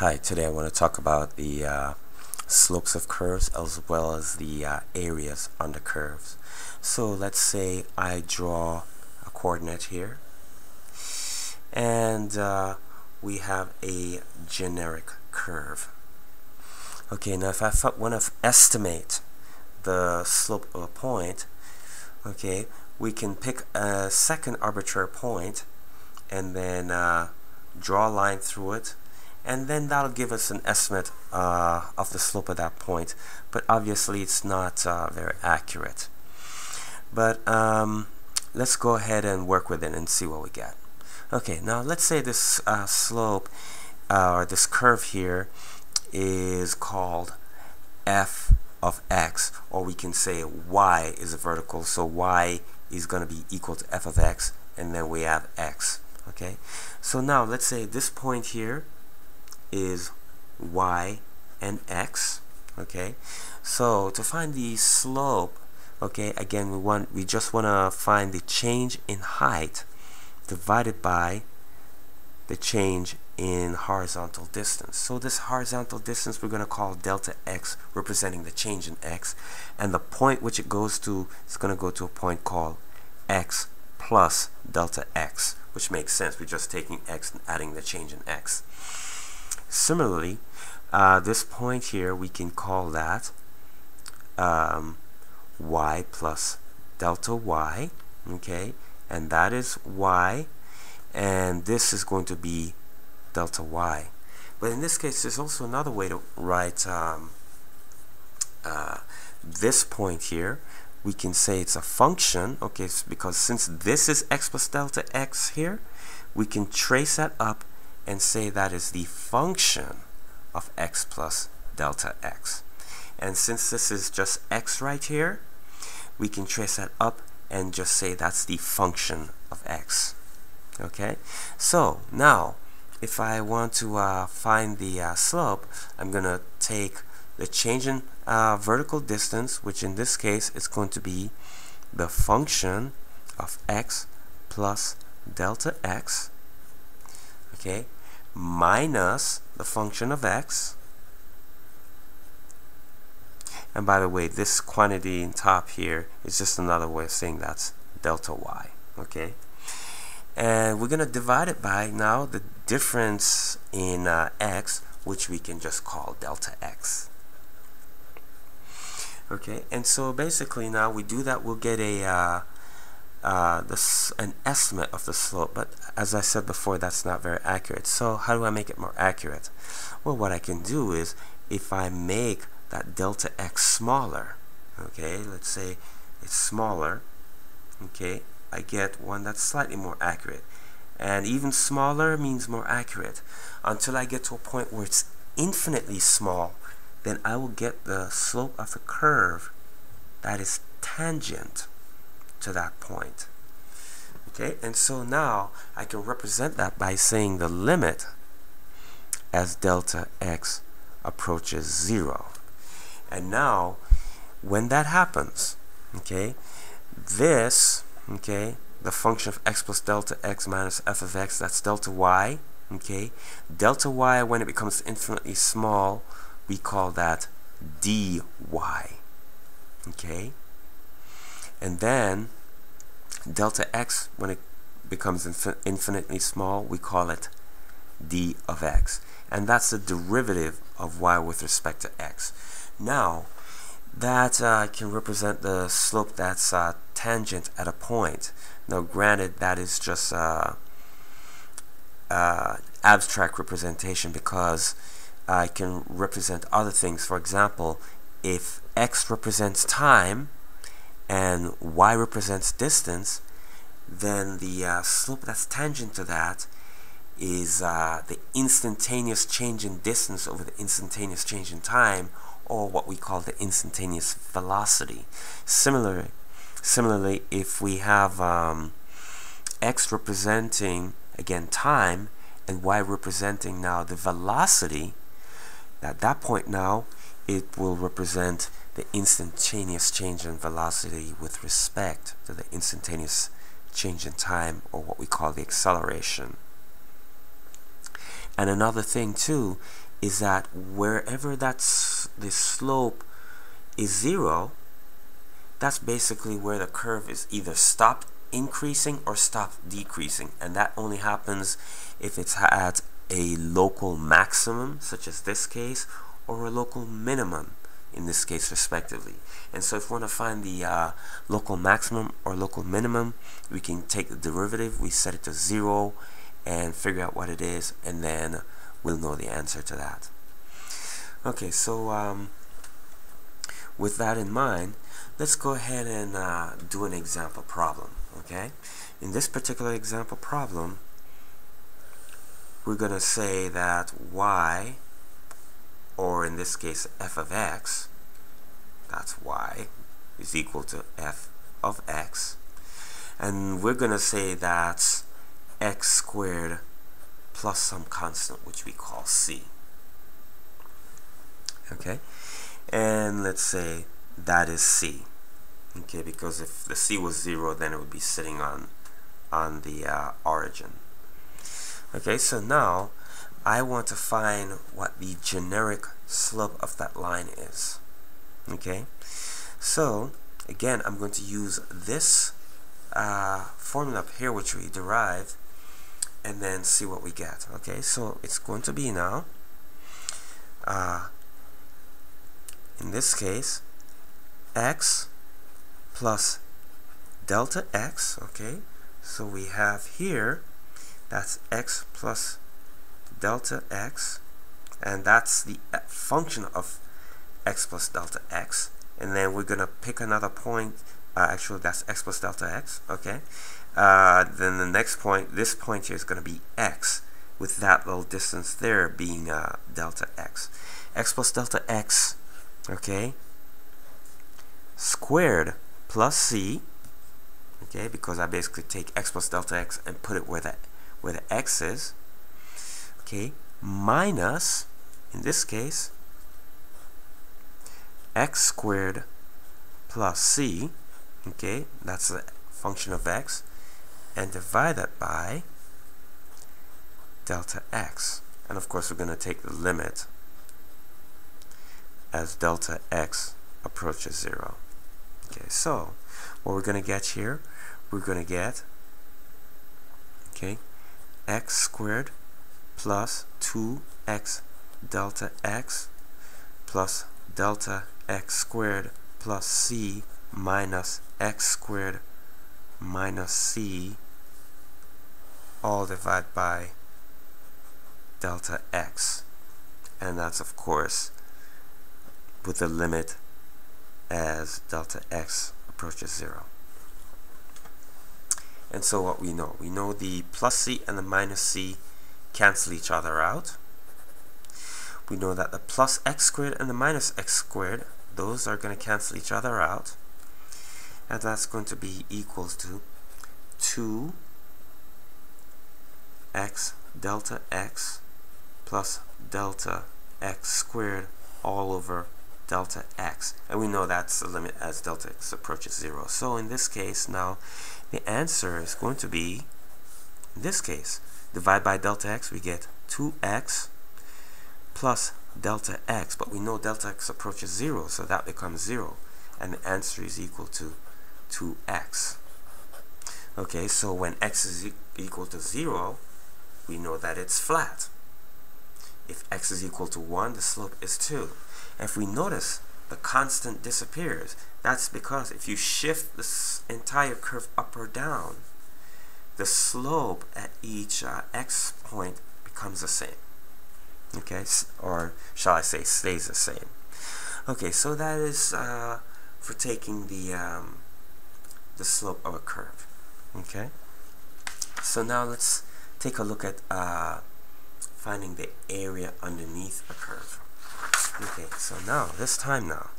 Hi, today I want to talk about the slopes of curves as well as the areas on the curves. So let's say I draw a coordinate here and we have a generic curve. Okay, now if I want to estimate the slope of a point, okay, we can pick a second arbitrary point and then draw a line through it, and then that'll give us an estimate of the slope of that point, but obviously it's not very accurate. But let's go ahead and work with it and see what we get. Okay, now let's say this slope or this curve here is called f of x, or we can say y is a vertical, so y is going to be equal to f of x, and then we have x. Okay, so now let's say this point here is y and x. Okay, so to find the slope, okay, again we just want to find the change in height divided by the change in horizontal distance. So this horizontal distance we're going to call delta x, representing the change in x, and the point which it goes to is going to go to a point called x plus delta x, which makes sense. We're just taking x and adding the change in x. Similarly, this point here we can call that y plus delta y, okay, and that is y, and this is going to be delta y. But in this case, there's also another way to write this point here. We can say it's a function, okay, because since this is x plus delta x here, we can trace that up and say that is the function of x plus delta x. And since this is just x right here, we can trace that up and just say that's the function of x. Okay, so now if I want to find the slope, I'm going to take the change in vertical distance, which in this case is going to be the function of x plus delta x, okay, minus the function of x. And by the way, this quantity in top here is just another way of saying that's delta y. Okay, and we're going to divide it by now the difference in x, which we can just call delta x. Okay, and so basically now we do that, we'll get a an estimate of the slope, but as I said before, that's not very accurate. So how do I make it more accurate? Well, what I can do is if I make that delta x smaller, okay, let's say it's smaller, okay, I get one that's slightly more accurate, and even smaller means more accurate until I get to a point where it's infinitely small. Then I will get the slope of the curve that is tangent to that point. Okay, and so now I can represent that by saying the limit as delta x approaches 0. And now when that happens, okay, this, okay, the function of x plus delta x minus f of x, that's delta y, okay, delta y, when it becomes infinitely small, we call that dy, okay, and then delta x, when it becomes infinitely small, we call it d of x, and that's the derivative of y with respect to x. Now that can represent the slope that's tangent at a point. Now granted, that is just abstract representation, because I can represent other things. For example, if x represents time and y represents distance, then the slope that's tangent to that is the instantaneous change in distance over the instantaneous change in time, or what we call the instantaneous velocity. Similarly, if we have x representing, again, time, and y representing now the velocity, at that point now it will represent the instantaneous change in velocity with respect to the instantaneous change in time, or what we call the acceleration. And another thing too is that wherever that's the slope is 0, that's basically where the curve is either stopped increasing or stopped decreasing, and that only happens if it's at a local maximum, such as this case, or a local minimum, in this case respectively. And so if we want to find the local maximum or local minimum, we can take the derivative, we set it to 0 and figure out what it is, and then we'll know the answer to that. Okay, so with that in mind, let's go ahead and do an example problem. Okay, in this particular example problem, we're going to say that y, or in this case f of x, that's y, is equal to f of x, and we're going to say that's x squared plus some constant which we call c. Okay, and let's say that is c. Okay, because if the c was 0, then it would be sitting on the origin. Okay, so now I want to find what the generic slope of that line is. Okay, so again, I'm going to use this formula up here which we derived, and then see what we get. Okay, so it's going to be now, in this case, x plus delta x. Okay, so we have here, that's x plus delta x, and that's the function of x plus delta x, and then we're gonna pick another point, actually that's x plus delta x. Okay, then the next point, this point here, is gonna be x, with that little distance there being delta x. X plus delta x, okay, squared plus c, okay, because I basically take x plus delta x and put it where the x is, okay, minus, in this case, x squared plus c, okay, that's the function of x, and divide that by delta x. And of course we're going to take the limit as delta x approaches 0. Okay, so what we're going to get here, we're going to get, okay, x squared plus 2x delta x plus delta x squared plus c minus x squared minus c, all divided by delta x, and that's of course with the limit as delta x approaches 0. And so what we know the plus c and the minus c cancel each other out. We know that the plus x squared and the minus x squared, those are going to cancel each other out, and that's going to be equals to 2x delta x plus delta x squared all over delta x, and we know that's the limit as delta x approaches 0. So in this case now, the answer is going to be, in this case, divide by delta x, we get 2x plus delta x, but we know delta x approaches 0, so that becomes 0, and the answer is equal to 2x. Okay, so when x is equal to 0, we know that it's flat. If x is equal to 1, the slope is 2. If we notice the constant disappears, that's because if you shift this entire curve up or down, the slope at each x point becomes the same. Okay, or shall I say stays the same. Okay, so that is for taking the slope of a curve. Okay, so now let's take a look at finding the area underneath a curve. Okay, so now this time now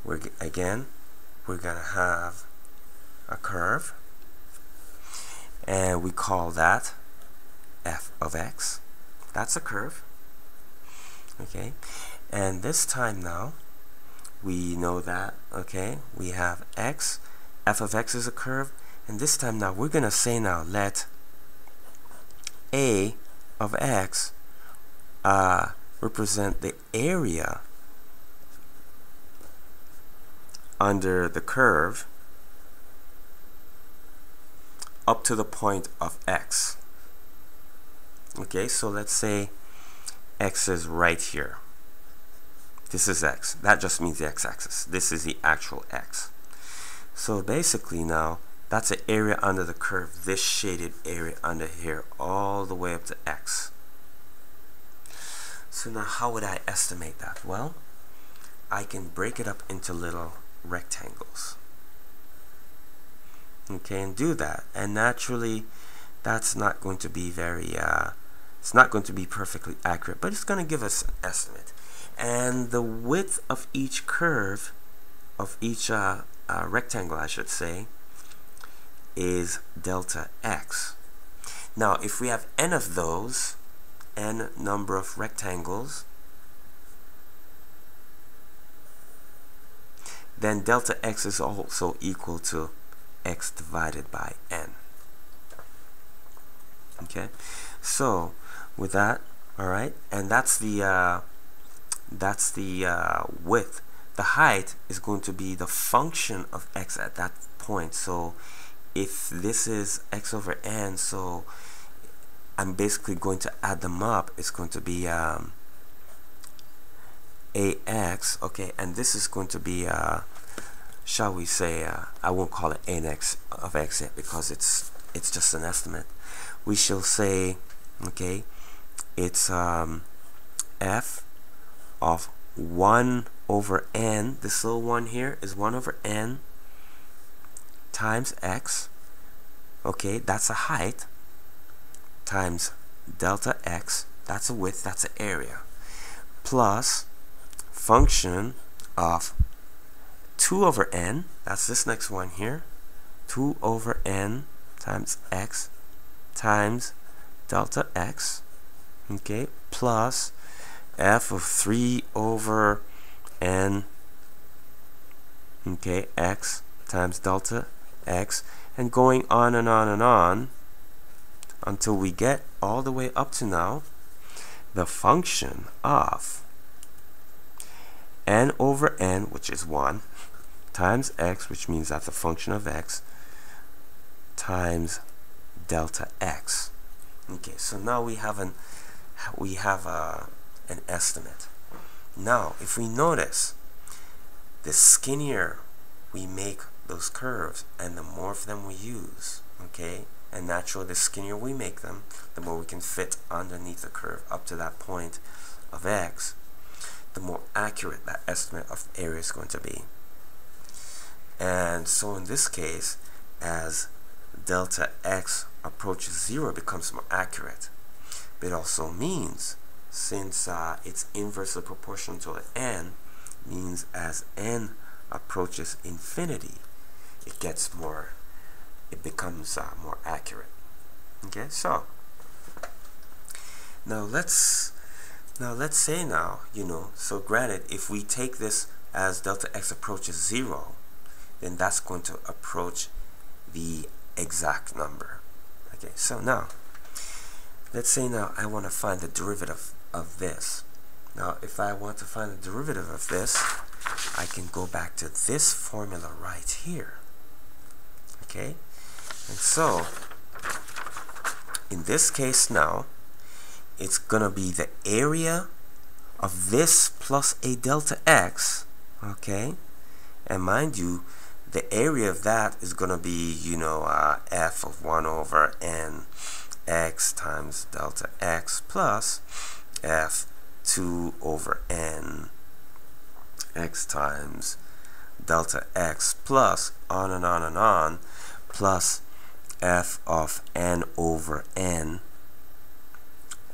we're gonna have a curve, and we call that f of x. That's a curve. Okay, and this time now we know that, okay, we have x, f of x is a curve, and this time now we're gonna say now let a of x represent the area under the curve up to the point of x. Okay, so let's say x is right here. This is x. That just means the x-axis. This is the actual x. So basically now, that's the area under the curve, this shaded area under here, all the way up to x. So now how would I estimate that? Well, I can break it up into little rectangles. Okay, and do that. And naturally, that's not going to be very, it's not going to be perfectly accurate, but it's going to give us an estimate. And the width of each curve, of each rectangle, I should say, is delta x. Now, if we have n of those, n number of rectangles, then delta x is also equal to x divided by n. Okay, so with that, all right, and that's the width. The height is going to be the function of x at that point. So if this is x over n, so I'm basically going to add them up. It's going to be ax, okay, and this is going to be shall we say, I won't call it anx of x yet because it's just an estimate. We shall say, okay, it's f of 1 over n, this little one here is 1 over n times x, okay, that's a height, times delta x, that's a width, that's an area, plus function of 2 over n, that's this next one here, 2 over n times x times delta x, okay, plus f of 3 over n, okay, x times delta x, and going on and on and on until we get all the way up to now the function of n over n, which is 1, times x, which means that's a function of x, times delta x. Okay, so now we have an estimate. Now, if we notice, the skinnier we make those curves and the more of them we use, okay, and naturally the skinnier we make them, the more we can fit underneath the curve up to that point of x, the more accurate that estimate of area is going to be. And so in this case, as delta x approaches 0, it becomes more accurate. But it also means, since it's inversely proportional to n, means as n approaches infinity, it becomes more accurate. Okay, so now let's say now, so granted, if we take this as delta x approaches 0, then that's going to approach the exact number. Okay, so now let's say now I want to find the derivative of this. Now if I want to find the derivative of this, I can go back to this formula right here. Okay, and so in this case now, it's gonna be the area of this plus a delta x, okay, and mind you, the area of that is gonna be, f of 1 over n x times delta x plus f 2 over n x times delta x plus on and on and on, plus f of n over n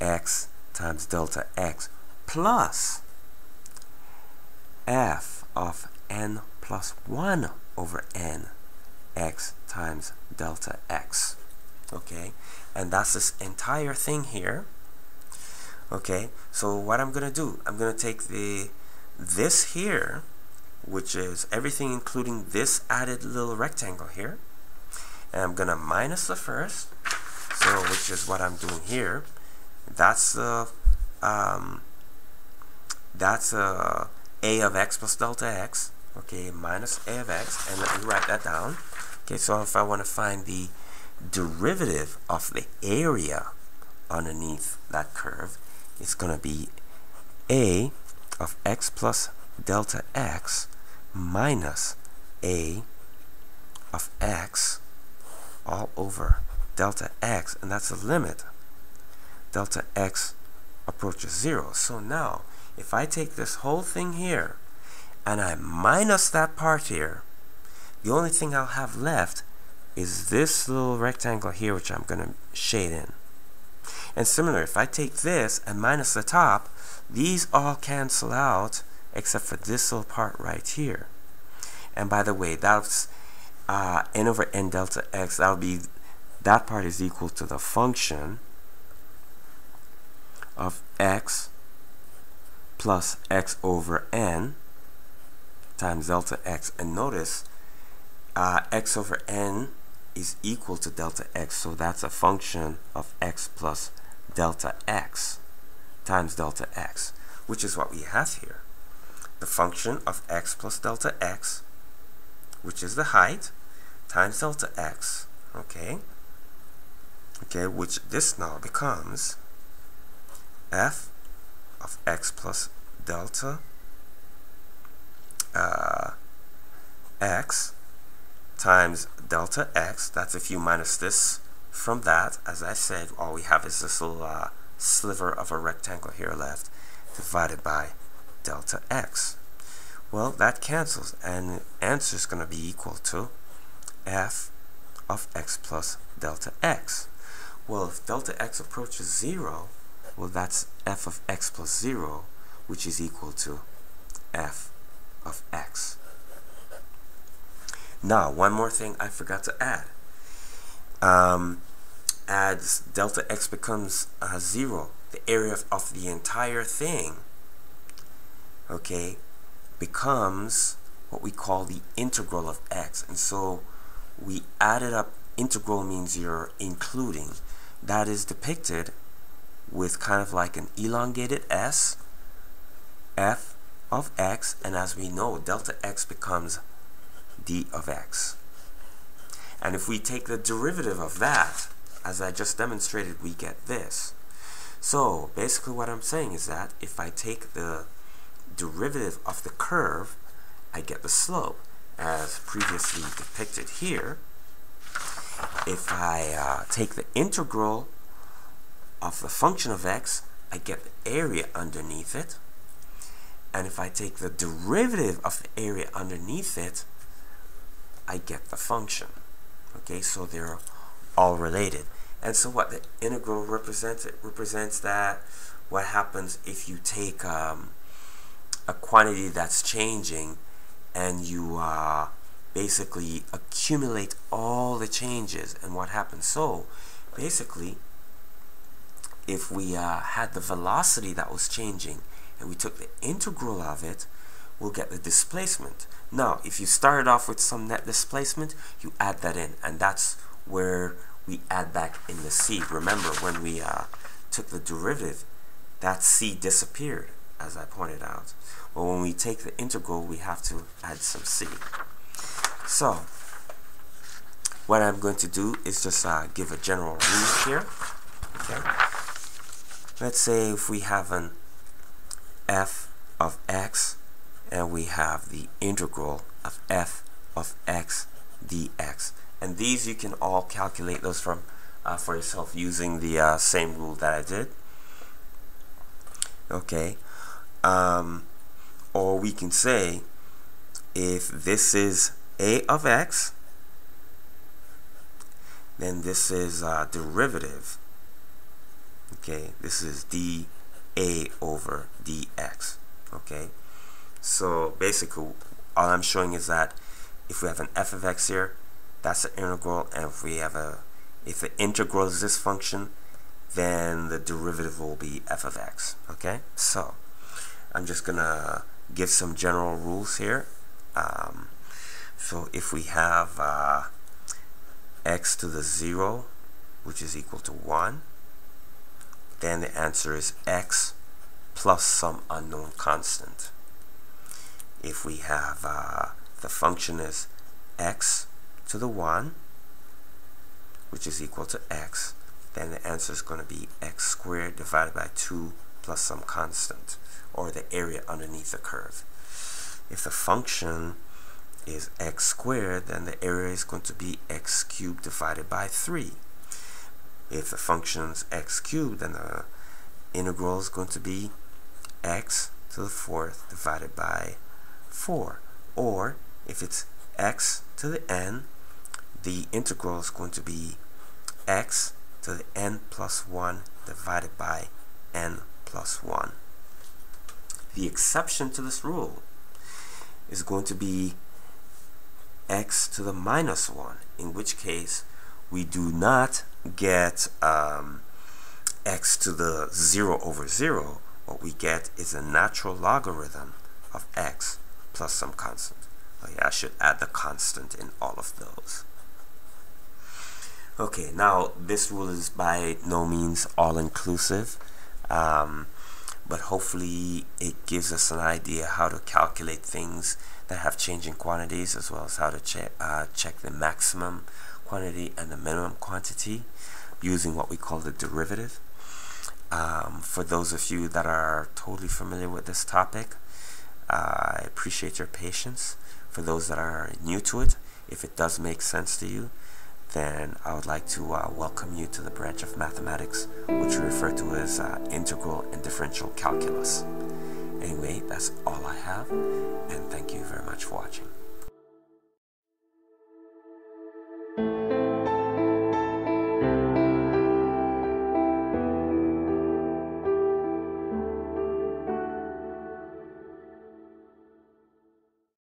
x times delta x plus f of n plus 1 over n x times delta x. Okay, and that's this entire thing here. Okay, so what I'm gonna do, I'm gonna take this here, which is everything including this added little rectangle here, and I'm gonna minus the first, so which is what I'm doing here. That's the a of x plus delta x, okay, minus a of x, and let me write that down. Okay, so if I want to find the derivative of the area underneath that curve, it's going to be a of x plus delta x minus a of x all over delta x, and that's the limit. Delta x approaches 0. So now, if I take this whole thing here and I minus that part here, the only thing I'll have left is this little rectangle here, which I'm going to shade in. And similar, if I take this and minus the top, these all cancel out except for this little part right here. And by the way, that's n over n delta x. That part is equal to the function of x plus x over n times delta x. And notice x over n is equal to delta x, so that's a function of x plus delta x times delta x, which is what we have here. The function of x plus delta x, which is the height, times delta x, okay, which this now becomes f of x plus delta x times delta x. That's if you minus this from that. As I said, all we have is this little sliver of a rectangle here left, divided by delta x. Well, that cancels, and the answer is going to be equal to f of x plus delta x. Well, if delta x approaches 0, well, that's f of x plus 0, which is equal to f of x. Now, one more thing I forgot to add. As delta x becomes 0, the area of the entire thing, okay, becomes what we call the integral of x. And so we added up. Integral means you're including. That is depicted with kind of like an elongated s, f of x, and as we know, delta x becomes d of x. And if we take the derivative of that, as I just demonstrated, we get this. So basically what I'm saying is that if I take the derivative of the curve, I get the slope as previously depicted here. If I take the integral of the function of x, I get the area underneath it. And if I take the derivative of the area underneath it, I get the function. Okay, so they're all related. And so what the integral represents, it represents that what happens if you take a quantity that's changing and you basically accumulate all the changes, and what happens. So basically, if we had the velocity that was changing and we took the integral of it, we'll get the displacement. Now, if you started off with some net displacement, you add that in, and that's where we add back in the c. Remember, when we took the derivative, that c disappeared, as I pointed out. Well, when we take the integral, we have to add some c. So, what I'm going to do is just give a general rule here. Okay. Let's say if we have an f of x, and we have the integral of f of x dx. And these you can all calculate those from for yourself using the same rule that I did. Okay. Or we can say, if this is a of x, then this is derivative. Okay, this is dA over dx. Okay, so basically all I'm showing is that if we have an f of x here, that's the integral, and if the integral is this function, then the derivative will be f of x. Okay, so I'm just gonna give some general rules here. So if we have x to the 0, which is equal to 1, then the answer is x plus some unknown constant. If we have the function is x to the 1, which is equal to x, then the answer is going to be x squared divided by 2 plus some constant, or the area underneath the curve. If the function is x squared, then the area is going to be x cubed divided by 3. If the function is x cubed, then the integral is going to be x to the 4th divided by 4. Or if it's x to the n, the integral is going to be x to the n plus 1 divided by n plus 1. The exception to this rule is going to be x to the minus 1, in which case we do not get x to the 0 over 0. What we get is a natural logarithm of x plus some constant. Oh yeah, I should add the constant in all of those. Okay, now this rule is by no means all-inclusive, but hopefully it gives us an idea how to calculate things that have changing quantities, as well as how to check the maximum quantity and the minimum quantity using what we call the derivative. For those of you that are totally familiar with this topic, I appreciate your patience. For those that are new to it, if it does make sense to you, then I would like to welcome you to the branch of mathematics which we refer to as integral and differential calculus. Anyway, that's all I have, and thank you very much.